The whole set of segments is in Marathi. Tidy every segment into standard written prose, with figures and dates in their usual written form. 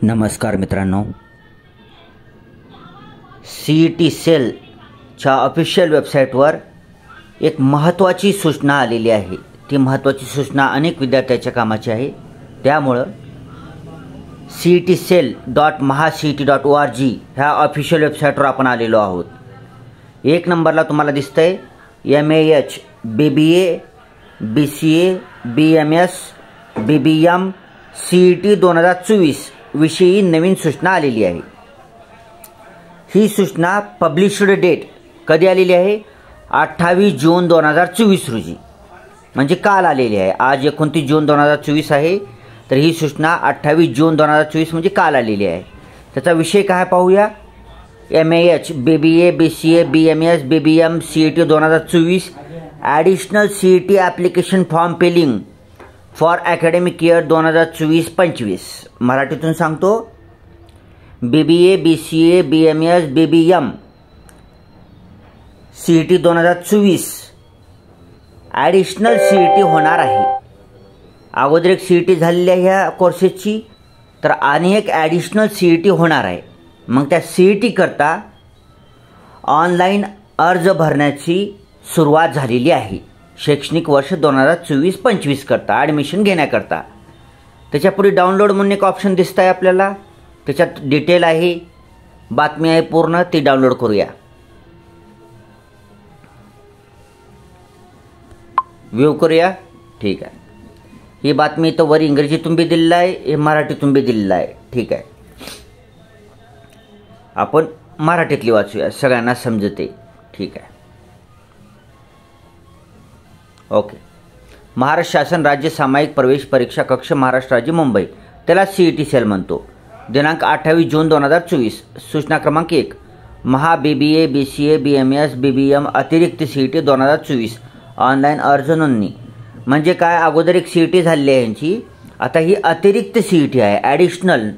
नमस्कार मित्रांनो, CET सेलच्या ऑफिशियल वेबसाईटवर एक महत्त्वाची सूचना आलेली आहे। ती महत्त्वाची सूचना अनेक विद्यार्थ्यांच्या कामाची आहे। त्यामुळे cetcell.mahacet.org ह्या ऑफिशियल वेबसाईटवर आपण आलेलो आहोत। एक नंबरला तुम्हाला दिसतंय MAH BBA BCA BMS BBM CET 2024 विषयी नवीन सूचना आलेली आहे। ही सूचना पब्लिश्ड डेट कधी आलेली आहे? 28 जून 2024 रोजी, म्हणजे काल आलेली आहे। आज 29 जून 2024 आहे, तर ही सूचना 28 जून 2024 म्हणजे काल आलेली आहे। त्याचा विषय काय पाहूया। MAH BBA BCA BMS BBM CET 2024 additional CET application form filling for academic year 2024-25। मराठीतून सांगतो, BBA BCA BMS BBM CET 2024 additional CET होणार आहे। अगोदर एक CET झालेली आहे ह्या कोर्सेसची, तर आणि एक ॲडिशनल CET होणार आहे। मग त्या CET करता ऑनलाईन अर्ज भरण्याची सुरुवात झालेली आहे। शैक्षणिक वर्ष 2024-25 करता ॲडमिशन घेण्याकरता। त्याच्या पुढे डाउनलोड म्हणून एक ऑप्शन दिसत आहे आपल्याला, त्याच्यात डिटेल आहे, बातमी आहे पूर्ण, ती डाउनलोड करूया। व्ह्यू करूया। ठीक आहे, ही बातमी तर वर इंग्रजीतून बी दिलेलं आहे, हे मराठीतून बी दिलेलं आहे। ठीक आहे, आपण मराठीतली वाचूया, सगळ्यांना समजते। ठीक आहे, ओके। महाराष्ट्र शासन राज्य सामायिक प्रवेश परीक्षा कक्ष महाराष्ट्र राज्य मुंबई, त्याला CET सेल म्हणतो। दिनांक 28 जून 2024। सूचना क्रमांक 1, महा BBA BCA BMS BBM अतिरिक्त CET 2024 ऑनलाईन अर्ज नोंदणी। म्हणजे काय, अगोदर एक CET झालेली आहे यांची, आता ही अतिरिक्त CET आहे, ॲडिशनल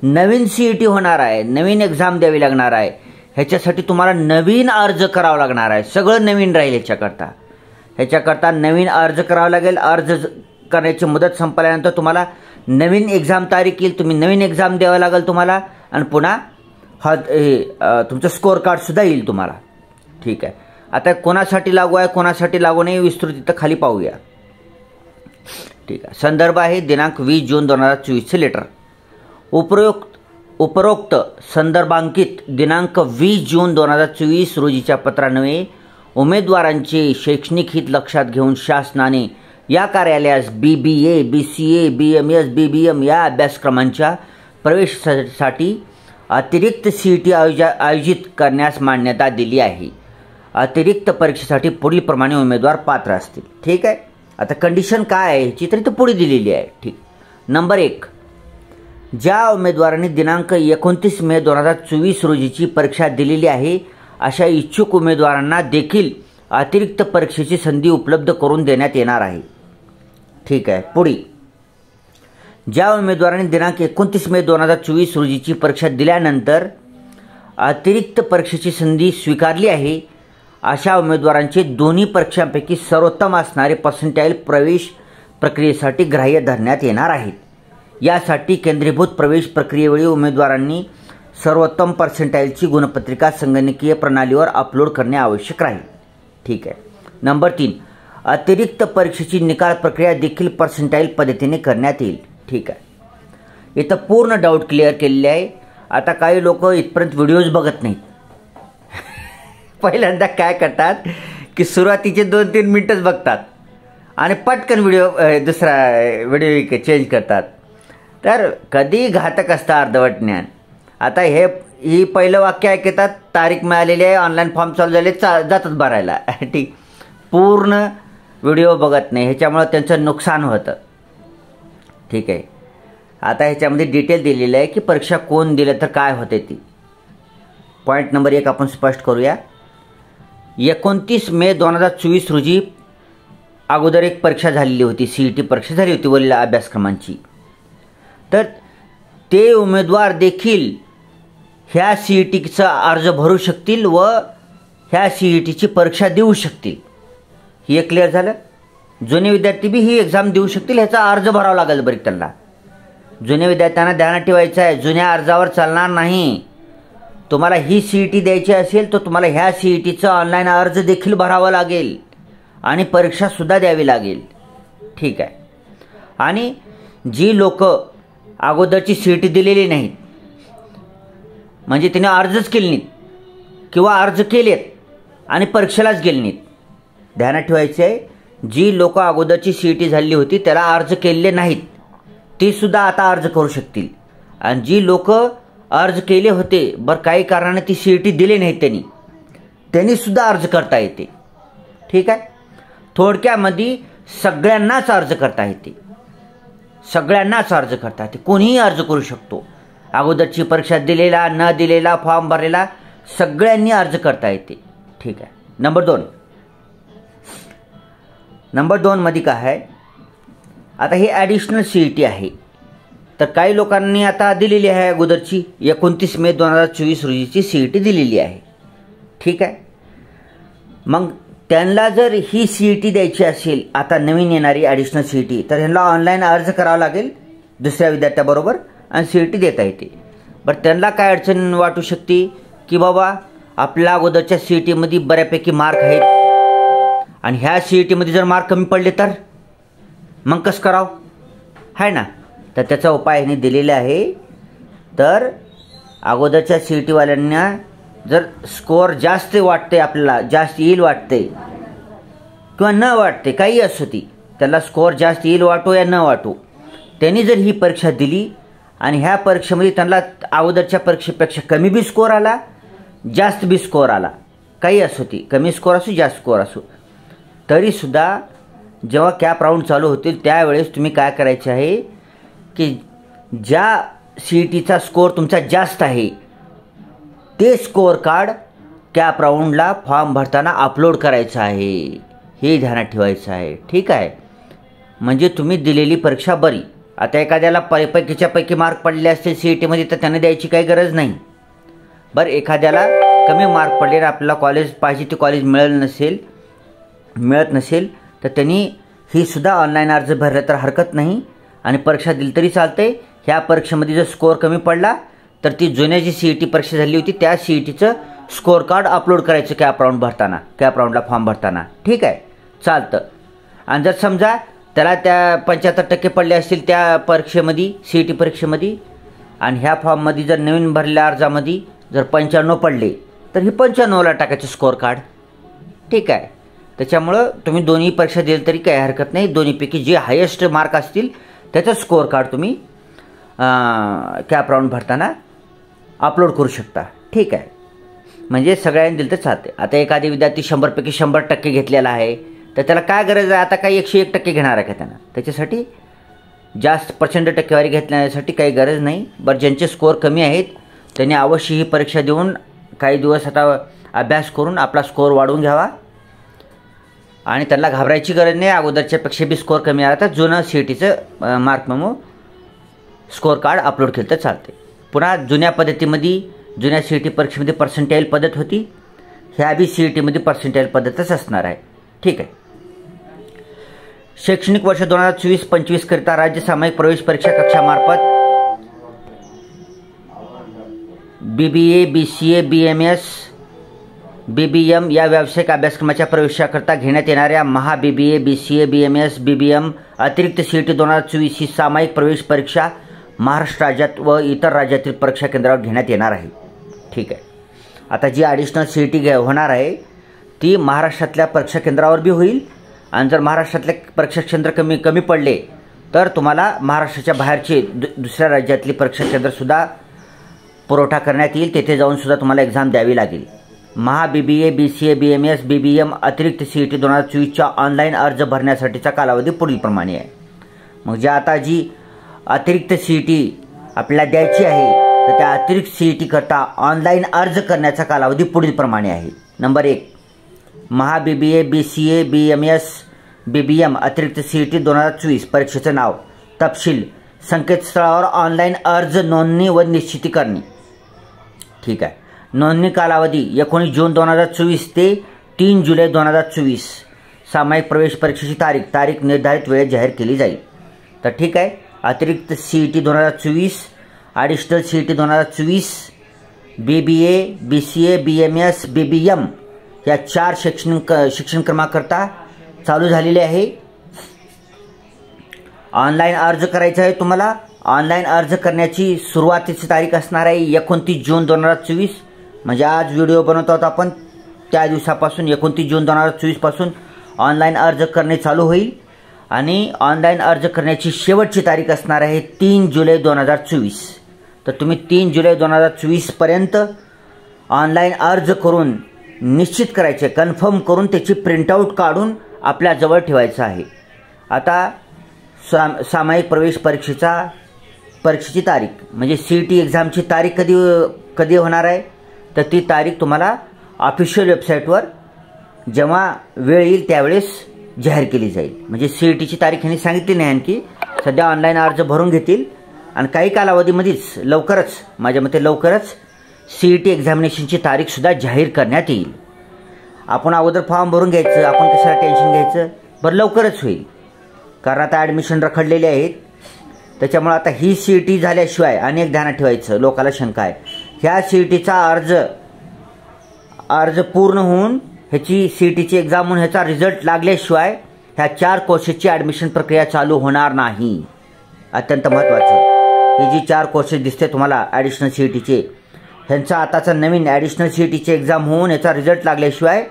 नवीन CET होणार आहे, नवीन एक्झाम द्यावी लागणार आहे। ह्याच्यासाठी तुम्हाला नवीन अर्ज करावा लागणार आहे, सगळं नवीन राहील। ह्याच्याकरता नवीन अर्ज करावा लागेल। अर्ज करण्याची मुदत संपल्यानंतर तुम्हाला नवीन एक्झाम तारीख येईल, तुम्ही नवीन एक्झाम द्यावं लागेल तुम्हाला, आणि पुन्हा तुमचं स्कोअर कार्डसुद्धा येईल तुम्हाला। ठीक आहे, आता कोणासाठी लागू आहे कोणासाठी लागू नाही विस्तृत इथं खाली पाहूया। ठीक आहे, संदर्भ आहे दिनांक 20 जून 2024 लेटर। उपरोक्त संदर्भांकित दिनांक 20 जून 2024 रोजीच्या पत्रान्वये उमेदवारांचे शैक्षणिक हित लक्षात घेऊन शासनाने या कार्यालयास BBA BCA BMS BBM या अभ्यासक्रमांच्या प्रवेशासाठी अतिरिक्त CET आयोजित करण्यास मान्यता दिली आहे। अतिरिक्त परीक्षेसाठी पुढील प्रमाणे उमेदवार पात्र असतील। ठीक आहे, आता कंडिशन काय आहे ह्याची तर पुढे दिलेली आहे। ठीक, नंबर 1, ज्या उमेदवारांनी दिनांक 29 मे 2024 रोजीची परीक्षा दिलेली आहे अशा इच्छुक उमेदवारांना देखील अतिरिक्त परीक्षेची संधी उपलब्ध करून देण्यात येणार आहे। ठीक आहे, पुढे ज्या उमेदवारांनी दिनांक 29 मे 2024 रोजीची परीक्षा दिल्यानंतर अतिरिक्त परीक्षेची संधी स्वीकारली आहे अशा उमेदवारांचे दोन्ही परीक्षांपैकी सर्वोत्तम असणारे पर्सेंटाईल प्रवेश प्रक्रियेसाठी ग्राह्य धरण्यात येणार आहेत। यासाठी केंद्रीभूत प्रवेश प्रक्रियेवेळी उमेदवारांनी सर्वोत्तम पर्सेंटाईलची गुणपत्रिका संगणकीय प्रणालीवर अपलोड करणे आवश्यक राहील। ठीक आहे, नंबर 3, अतिरिक्त परीक्षेची निकाल प्रक्रिया देखील पर्सेंटाईल पद्धतीने करण्यात येईल। ठीक आहे, इथं पूर्ण डाऊट क्लिअर केलेले आहे। आता काही लोक इथपर्यंत व्हिडिओज बघत नाहीत। पहिल्यांदा काय करतात की सुरुवातीचे 2-3 मिनिटच बघतात आणि पटकन दुसरा व्हिडिओ चेंज करतात, तर कधी घातक असतं अर्धवट ज्ञान। आता ही पहिलं वाक्य ऐकतात, तारीख मिळालेली आहे, ऑनलाईन फॉर्म चालू झाले, जातात भरायला। ठीक, पूर्ण व्हिडिओ बघत नाही, ह्याच्यामुळे त्यांचं नुकसान होतं। ठीक आहे, आता ह्याच्यामध्ये डिटेल दिलेलं आहे की परीक्षा कोण दिलं तर काय होते ती। पॉईंट नंबर 1 आपण स्पष्ट करूया। 29 मे 2024 रोजी अगोदर एक परीक्षा झालेली होती, CET परीक्षा झाली होती वरील अभ्यासक्रमांची, तर ते उमेदवार देखील ह्या CETचा अर्ज भरू शकतील व ह्या CETची परीक्षा देऊ शकतील। हे क्लिअर झालं। जुने विद्यार्थी बी ही एक्झाम देऊ शकतील, ह्याचा अर्ज भरावा लागेल बरं त्यांना। जुन्या विद्यार्थ्यांना ध्यानात ठेवायचं आहे, जुन्या अर्जावर चालणार नाही. तुम्हाला ही CET द्यायची असेल तर तुम्हाला ह्या CETचं ऑनलाईन अर्ज देखील भरावा लागेल आणि परीक्षासुद्धा द्यावी लागेल. ठीक आहे. आणि जी लोक अगोदरची CET दिलेली नाहीत, म्हणजे तिने अर्जच केले नाहीत किंवा अर्ज केलेत आणि परीक्षेलाच गेले नाहीत, ध्यानात ठेवायचे आहे, जी लोक अगोदरची CET झालेली होती त्याला अर्ज केलेले नाहीत ती सुद्धा आता अर्ज करू शकतील. आणि जी लोक अर्ज केले होते बरं काही कारणाने ती CET दिली नाही त्यांनी सुद्धा अर्ज करता येते. ठीक आहे. थोडक्यामध्ये सगळ्यांनाच अर्ज करता येते, सगळ्यांनाच अर्ज करता येते, कोणीही अर्ज करू शकतो. अगोदरची परीक्षा दिलेला न दिलेला फॉर्म भरलेला सगळ्यांनी अर्ज करता येते. ठीक आहे. नंबर 2 मध्ये काय आहे, आता ही ॲडिशनल CET आहे. तर काही लोकांनी आता दिलेली आहे अगोदरची 29 मे 2024 रोजीची CET दिलेली आहे. ठीक आहे. मग त्यांना जर ही CET द्यायची असेल आता नवीन येणारी ॲडिशनल CET तर ह्यांना ऑनलाईन अर्ज करावा लागेल दुसऱ्या विद्यार्थ्याबरोबर आणि CET देता येते. बरं त्यांना काय अडचण वाटू शकते की बाबा आपल्या अगोदरच्या CETमध्ये बऱ्यापैकी मार्क आहेत आणि ह्या CETमध्ये जर मार्क कमी पडले तर मग कसं करावं आहे ना. तर त्याचा उपाय ह्यांनी दिलेला आहे. तर अगोदरच्या CETवाल्यांना जर स्कोअर जास्त वाटते, आपल्याला जास्त येईल वाटते किंवा न वाटते काही असो ती, त्याला स्कोअर जास्त येईल वाटो या न वाटो, त्यांनी जर ही परीक्षा दिली आणि ह्या परीक्षेमध्ये त्यांना अगोदरच्या परीक्षेपेक्षा कमी बी स्कोअर आला जास्त बी स्कोअर आला, काही असो ती, कमी स्कोअर असो जास्त स्कोअर असो, तरीसुद्धा जेव्हा कॅप राऊंड चालू होतील त्यावेळेस तुम्ही काय करायचे आहे की ज्या CETचा स्कोअर तुमचा जास्त आहे ते स्कोअर कार्ड कॅप राऊंडला फॉर्म भरताना अपलोड करायचं आहे, हे ध्यानात ठेवायचं आहे. ठीक आहे. म्हणजे तुम्ही दिलेली परीक्षा बरी. आता एखाद्याला पैकीच्या मार्क पडले असतील CETमध्ये तर त्याने द्यायची काही गरज नाही. बरं एखाद्याला कमी मार्क पडले आपल्याला कॉलेज पाहिजे ते कॉलेज मिळत नसेल तर त्यांनी ही सुद्धा ऑनलाईन अर्ज भरला तर हरकत नाही आणि परीक्षा दिली तरी चालते. ह्या परीक्षेमध्ये जर स्कोअर कमी पडला तर ती जुन्या जी CET परीक्षा झाली होती त्या CETचं स्कोअर कार्ड अपलोड करायचं कॅप राऊंडला फॉर्म भरताना. ठीक आहे. चालतं. आणि जर समजा त्याला त्या 75% पडले असतील त्या परीक्षेमध्ये CET परीक्षेमध्ये आणि ह्या फॉर्ममध्ये जर नवीन भरलेल्या अर्जामध्ये जर 95 पडले तर ही 95ला टाकायचं स्कोअर कार्ड. ठीक आहे. त्याच्यामुळं तुम्ही दोन्ही परीक्षा दिली तरी काही हरकत नाही. दोन्हीपैकी जे हायेस्ट मार्क असतील त्याचं स्कोअर कार्ड तुम्ही कॅप राऊंड भरताना अपलोड करू शकता. ठीक आहे. म्हणजे सगळ्यांनी दिलं तर चालते. आता एखादी विद्यार्थी 100पैकी 100% घेतलेला आहे तर त्याला काय गरज आहे, आता काही 101% घेणार आहे का त्यांना, त्याच्यासाठी जास्त प्रचंड टक्केवारी घेतल्यासाठी काही गरज नाही. बरं ज्यांचे स्कोअर कमी आहेत त्यांनी अवश्य ही परीक्षा देऊन काही दिवस आता अभ्यास करून आपला स्कोअर वाढवून घ्यावा आणि त्यांना घाबरायची गरज नाही. अगोदरच्यापेक्षा बी स्कोअर कमी आला तर जुनं CETचं mark memo score card upload केलं तर चालते. पुन्हा जुन्या पद्धतीमध्ये जुन्या CET परीक्षेमध्ये पर्सेंटाईल पद्धत होती, ह्या बी CETमध्ये पर्सेंटाईल पद्धतच असणार आहे. ठीक आहे. शैक्षणिक वर्ष 2024-25 करिता राज्य सामायिक प्रवेश परीक्षा कक्षामार्फत BBA, BCA, BMS, BBM या व्यावसायिक अभ्यासक्रमाच्या प्रवेशाकरता घेण्यात येणाऱ्या BBA, BCA, BMS, BBM अतिरिक्त CET 2024 ही सामायिक प्रवेश परीक्षा महाराष्ट्र राज्यात व इतर राज्यातील परीक्षा केंद्रावर घेण्यात येणार आहे. ठीक आहे. आता जी ॲडिशनल CET होणार आहे ती महाराष्ट्रातल्या परीक्षा केंद्रावर बी होईल आणि जर महाराष्ट्रातले परीक्षा केंद्र कमी पडले तर तुम्हाला महाराष्ट्राच्या बाहेरचे दुसऱ्या राज्यातली परीक्षा केंद्रसुद्धा पुरवठा करण्यात येईल, तेथे जाऊन सुद्धा तुम्हाला एक्झाम द्यावी लागेल. BBA, BCA, BMS, BBM अतिरिक्त CET 2024च्या ऑनलाईन अर्ज भरण्यासाठीचा कालावधी पुढीलप्रमाणे आहे. मग ज्या आता जी अतिरिक्त CET आपल्याला द्यायची आहे तर त्या अतिरिक्त CET करता ऑनलाईन अर्ज करण्याचा कालावधी पुढीलप्रमाणे आहे. Number 1 BBA, BCA, BMS, BBM अतिरिक्त CET 2024 परीक्षेचं नाव, तपशील, संकेतस्थळावर ऑनलाईन अर्ज नोंदणी व निश्चिती करणे. ठीक आहे. नोंदणी कालावधी 19 जून 2024 ते 3 जुलै 2024. सामायिक प्रवेश परीक्षेची तारीख निर्धारित वेळेत जाहीर केली जाईल. तर ठीक आहे. अतिरिक्त CET 2024, additional CET 2024, BBA, BCA, BMS, BBM या 4 शिक्षण क्रमांकाकरता चालू झालेले आहे. ऑनलाईन अर्ज करायचा आहे तुम्हाला. ऑनलाईन अर्ज करण्याची सुरुवातीची तारीख असणार आहे 29 जून 2024. म्हणजे आज व्हिडिओ बनवतो आहोत आपण त्या दिवसापासून 29 जून 2024 पासून ऑनलाईन अर्ज करणे चालू होईल. आणि ऑनलाईन अर्ज करण्याची शेवटची तारीख असणार आहे 3 जुलै 2024. तर तुम्ही 3 जुलै 2024 पर्यंत ऑनलाईन अर्ज करून निश्चित करायचे, कन्फर्म करून त्याची प्रिंटआउट काढून आपल्या जवळ ठेवायचं आहे. आता सामायिक प्रवेश परीक्षेची तारीख म्हणजे CET एक्झामची तारीख कधी होणार आहे, तर ती तारीख तुम्हाला ऑफिशियल वेबसाईटवर जेव्हा वेळ येईल त्यावेळेस जाहीर केली जाईल. म्हणजे CETची तारीख यांनी सांगितली नाही आणखी. सध्या ऑनलाईन अर्ज भरून घेतील आणि काही कालावधीमध्येच लवकरच, माझ्या मते लवकरच CET एक्झामिनेशनची तारीखसुद्धा जाहीर करण्यात येईल. आपण अगोदर फॉर्म भरून घ्यायचं, आपण कशाला टेन्शन घ्यायचं, बरं लवकरच होईल. कारण आता ॲडमिशन रखडलेले आहेत. त्याच्यामुळे आता ही CET झाल्याशिवाय अनेक ध्यानात ठेवायचं, लोकाला शंका आहे. ह्या CETचा अर्ज पूर्ण होऊन ह्याची CETची एक्झाम होऊन ह्याचा रिझल्ट लागल्याशिवाय ह्या 4 कोर्सेसची ॲडमिशन प्रक्रिया चालू होणार नाही. अत्यंत महत्त्वाचं. ही जी 4 कोर्सेस दिसते तुम्हाला ॲडिशनल CETचे, ह्यांचा आताचा नवीन ॲडिशनल CETची एक्झाम होऊन ह्याचा रिझल्ट लागल्याशिवाय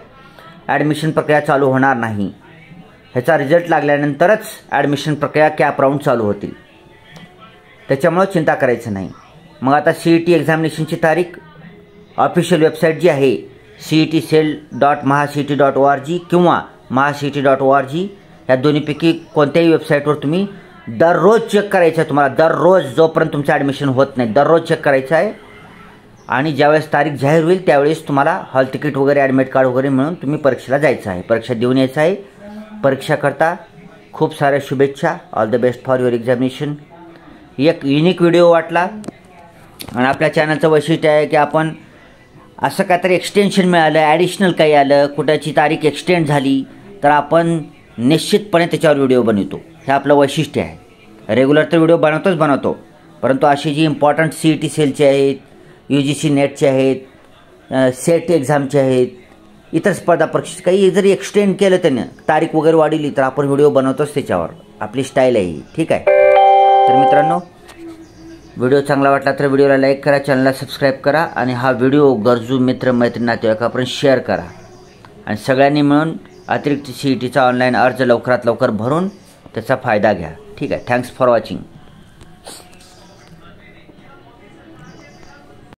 ॲडमिशन प्रक्रिया चालू होणार नाही. ह्याचा रिझल्ट लागल्यानंतरच ॲडमिशन प्रक्रिया कॅप राऊंड चालू होतील. त्याच्यामुळे चिंता करायचं नाही. मग आता CET एक्झामिनेशनची तारीख ऑफिशियल वेबसाईट जी आहे cetcell.mahacet.org किंवा mahacet.org या दोन्हीपैकी कोणत्याही वेबसाईटवर तुम्ही दररोज चेक करायचं आहे. तुम्हाला दररोज जोपर्यंत तुमचं ॲडमिशन होत नाही दररोज चेक करायचं आहे. आणि ज्यावेळेस तारीख जाहीर होईल त्यावेळेस तुम्हाला हॉल तिकीट वगैरे ॲडमिट कार्ड वगैरे मिळून तुम्ही परीक्षेला जायचं आहे, परीक्षा देऊन यायचं आहे. परीक्षाकरता खूप साऱ्या शुभेच्छा. All the best for your examination. एक युनिक व्हिडिओ वाटला आणि आपल्या चॅनलचं वैशिष्ट्य आहे की आपण असं काहीतरी एक्सटेन्शन मिळालं, ॲडिशनल काही आलं, कुठल्याची तारीख एक्सटेंड झाली तर आपण निश्चितपणे त्याच्यावर व्हिडिओ बनवतो. हे आपलं वैशिष्ट्य आहे. रेग्युलर तर व्हिडिओ बनवतो, परंतु अशी जी इम्पॉर्टंट CET सेलचे आहेत, UGC नेटचे आहेत, सेट एक्झामचे आहेत, इतर स्पर्धा परीक्षेचे काही जरी एक्सटेंड केलं त्यानं, तारीख वगैरे वाढवली तर आपण व्हिडिओ बनवतोच त्याच्यावर. आपली स्टाईल आहे ही. ठीक आहे. तर मित्रांनो, व्हिडिओ चांगला वाटला तर व्हिडिओला लाईक करा, चॅनलला सबस्क्राईब करा आणि हा व्हिडिओ गरजू मित्र मैत्रिणी नातेवाईकांपर्यंत शेअर करा. आणि सगळ्यांनी मिळून अतिरिक्त CETचा ऑनलाईन अर्ज लवकरात लवकर भरून त्याचा फायदा घ्या. ठीक आहे. Thanks for watching.